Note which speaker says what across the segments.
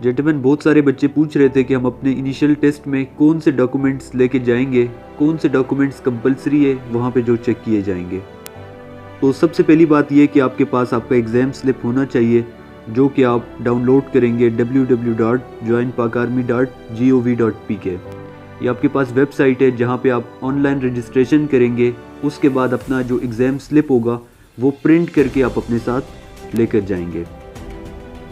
Speaker 1: Gentleman, बहुत सारे बच्चे पूछ रहे थे कि हम अपने इनिशियल टेस्ट में कौन से डॉक्यूमेंट्स लेके जाएंगे, कौन से डॉक्यूमेंट्स कंपलसरी है वहाँ पे जो चेक किए जाएंगे। तो सबसे पहली बात यह कि आपके पास आपका एग्ज़ाम स्लिप होना चाहिए, जो कि आप डाउनलोड करेंगे www.joinpakarmy.gov.pk। ये आपके पास वेबसाइट है जहाँ पे आप ऑनलाइन रजिस्ट्रेशन करेंगे। उसके बाद अपना जो एग्ज़ाम स्लिप होगा वो प्रिंट करके आप अपने साथ लेकर जाएंगे।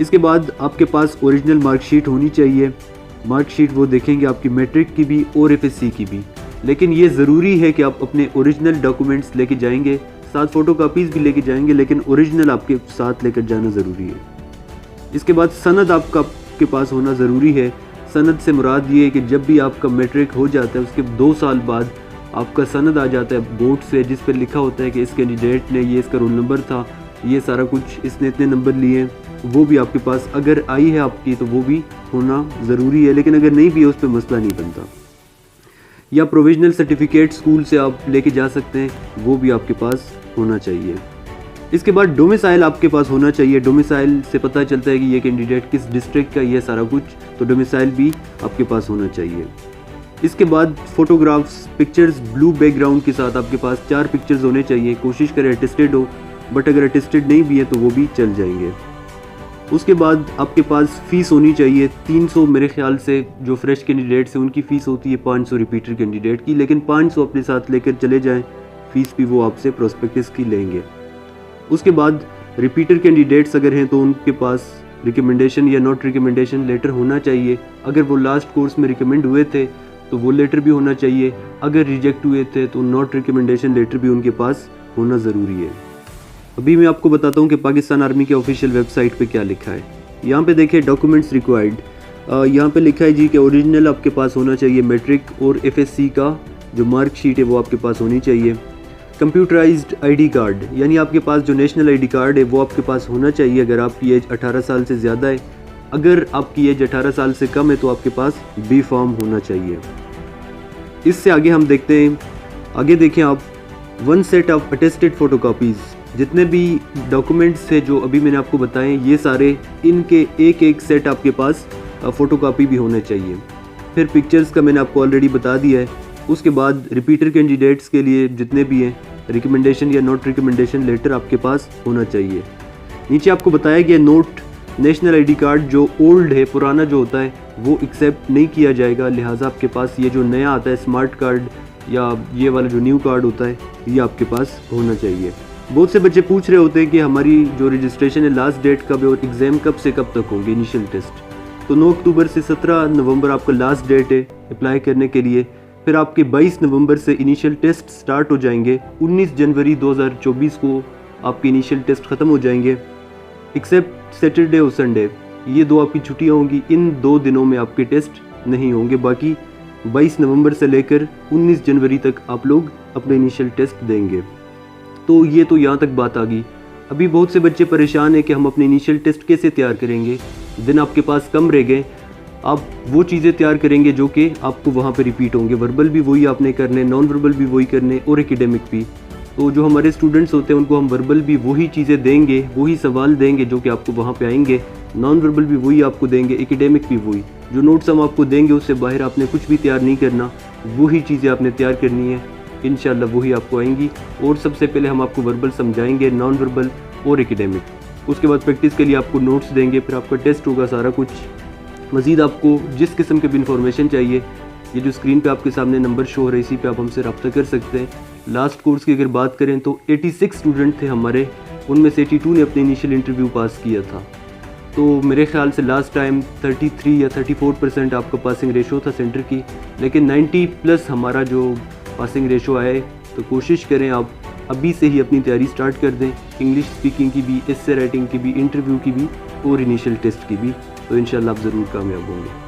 Speaker 1: इसके बाद आपके पास ओरिजिनल मार्कशीट होनी चाहिए। मार्कशीट वो देखेंगे आपकी मैट्रिक की भी और एफएससी की भी, लेकिन ये ज़रूरी है कि आप अपने ओरिजिनल डॉक्यूमेंट्स लेके जाएंगे, साथ फ़ोटो कापीज़ भी लेके जाएंगे, लेकिन ओरिजिनल आपके साथ लेकर जाना ज़रूरी है। इसके बाद सनद आपके पास होना ज़रूरी है। सनद से मुराद ये है कि जब भी आपका मैट्रिक हो जाता है उसके 2 साल बाद आपका सनद आ जाता है बोर्ड से, जिस पर लिखा होता है कि इस कैंडिडेट ने ये इसका रोल नंबर था, ये सारा कुछ, इसने इतने नंबर लिए हैं, वो भी आपके पास अगर आई है आपकी तो वो भी होना ज़रूरी है। लेकिन अगर नहीं भी है उस पर मसला नहीं बनता। या प्रोविजनल सर्टिफिकेट स्कूल से आप लेके जा सकते हैं, वो भी आपके पास होना चाहिए। इसके बाद डोमिसाइल आपके पास होना चाहिए। डोमिसाइल से पता चलता है कि ये कैंडिडेट किस डिस्ट्रिक्ट का, ये सारा कुछ, तो डोमिसाइल भी आपके पास होना चाहिए। इसके बाद फ़ोटोग्राफ्स, पिक्चर्स ब्लू बैकग्राउंड के साथ आपके पास 4 पिक्चर्स होने चाहिए। कोशिश करें अटेस्टेड हो, बट अगर अटेस्टेड नहीं भी है तो वो भी चल जाएंगे। उसके बाद आपके पास फ़ीस होनी चाहिए 300। मेरे ख्याल से जो फ्रेश कैंडिडेट्स हैं उनकी फ़ीस होती है 500 रिपीटर कैंडिडेट की, लेकिन 500 अपने साथ लेकर चले जाएं, फ़ीस भी वो आपसे प्रोस्पेक्टस की लेंगे। उसके बाद रिपीटर कैंडिडेट्स अगर हैं तो उनके पास रिकमेंडेशन या नॉट रिकमेंडेशन लेटर होना चाहिए। अगर वो लास्ट कोर्स में रिकमेंड हुए थे तो वो लेटर भी होना चाहिए। अगर रिजेक्ट हुए थे तो नॉट रिकमेंडेशन लेटर भी उनके पास होना ज़रूरी है। अभी मैं आपको बताता हूँ कि पाकिस्तान आर्मी के ऑफिशियल वेबसाइट पे क्या लिखा है। यहाँ पे देखिए डॉक्यूमेंट्स रिक्वायर्ड, यहाँ पे लिखा है जी कि ओरिजिनल आपके पास होना चाहिए मैट्रिक और एफएससी का जो मार्कशीट है वो आपके पास होनी चाहिए। कंप्यूटराइज्ड आईडी कार्ड, यानी आपके पास जो नेशनल आईडी कार्ड है वो आपके पास होना चाहिए अगर आपकी एज 18 साल से ज़्यादा है। अगर आपकी एज 18 साल से कम है तो आपके पास बी फॉर्म होना चाहिए। इससे आगे हम देखते हैं, आगे देखें आप 1 सेट ऑफ अटेस्टेड फ़ोटोकॉपीज़। जितने भी डॉक्यूमेंट्स थे जो अभी मैंने आपको बताए ये सारे, इनके एक सेट आपके पास फ़ोटोकॉपी भी होने चाहिए। फिर पिक्चर्स का मैंने आपको ऑलरेडी बता दिया है। उसके बाद रिपीटर कैंडिडेट्स के लिए जितने भी हैं रिकमेंडेशन या नॉट रिकमेंडेशन लेटर आपके पास होना चाहिए। नीचे आपको बताया गया नोट, नेशनल आईडी कार्ड जो ओल्ड है, पुराना जो होता है वो एक्सेप्ट नहीं किया जाएगा, लिहाजा आपके पास ये जो नया आता है स्मार्ट कार्ड या ये वाला जो न्यू कार्ड होता है ये आपके पास होना चाहिए। बहुत से बच्चे पूछ रहे होते हैं कि हमारी जो रजिस्ट्रेशन है लास्ट डेट कब है और एग्ज़ाम कब से कब तक होंगे इनिशियल टेस्ट। तो 9 अक्टूबर से 17 नवंबर आपका लास्ट डेट है अप्लाई करने के लिए। फिर आपके 22 नवंबर से इनिशियल टेस्ट स्टार्ट हो जाएंगे। 19 जनवरी 2024 को आपके इनिशियल टेस्ट ख़त्म हो जाएंगे, एक्सेप्ट सैटरडे और संडे, ये 2 आपकी छुट्टियाँ होंगी। इन 2 दिनों में आपके टेस्ट नहीं होंगे। बाकी 22 नवंबर से लेकर 19 जनवरी तक आप लोग अपने इनिशियल टेस्ट देंगे। तो ये तो यहाँ तक बात आ गई। अभी बहुत से बच्चे परेशान हैं कि हम अपने इनिशियल टेस्ट कैसे तैयार करेंगे, दिन आपके पास कम रह गए। आप वो चीज़ें तैयार करेंगे जो कि आपको वहाँ पे रिपीट होंगे। वर्बल भी वही आपने करने, नॉन वर्बल भी वही करने और एकेडमिक भी। तो जो हमारे स्टूडेंट्स होते हैं उनको हम वर्बल भी वही चीज़ें देंगे, वही सवाल देंगे जो कि आपको वहाँ पे आएंगे। नॉन वर्बल भी वही आपको देंगे, एकेडमिक भी वही। जो नोट्स हम आपको देंगे उससे बाहर आपने कुछ भी तैयार नहीं करना, वही चीज़ें आपने तैयार करनी है। इंशाल्लाह वही आपको आएंगी। और सबसे पहले हम आपको वर्बल समझाएंगे, नॉन वर्बल और एकेडमिक। उसके बाद प्रैक्टिस के लिए आपको नोट्स देंगे, फिर आपका टेस्ट होगा सारा कुछ। मज़ीद आपको जिस किस्म की भी इंफॉर्मेशन चाहिए, ये जो स्क्रीन पे आपके सामने नंबर शो हो रहा है इसी पे आप हमसे रब्ता कर सकते हैं। लास्ट कोर्स की अगर बात करें तो 86 स्टूडेंट थे हमारे, उनमें से 82 ने अपने इनिशियल इंटरव्यू पास किया था। तो मेरे ख्याल से लास्ट टाइम 33 या 34% आपका पासिंग रेशो था सेंटर की, लेकिन 90+ हमारा जो पासिंग रेशो आए। तो कोशिश करें आप अभी से ही अपनी तैयारी स्टार्ट कर दें, इंग्लिश स्पीकिंग की भी, एस्से राइटिंग की भी, इंटरव्यू की भी और इनिशियल टेस्ट की भी। तो इंशाल्लाह आप ज़रूर कामयाब होंगे।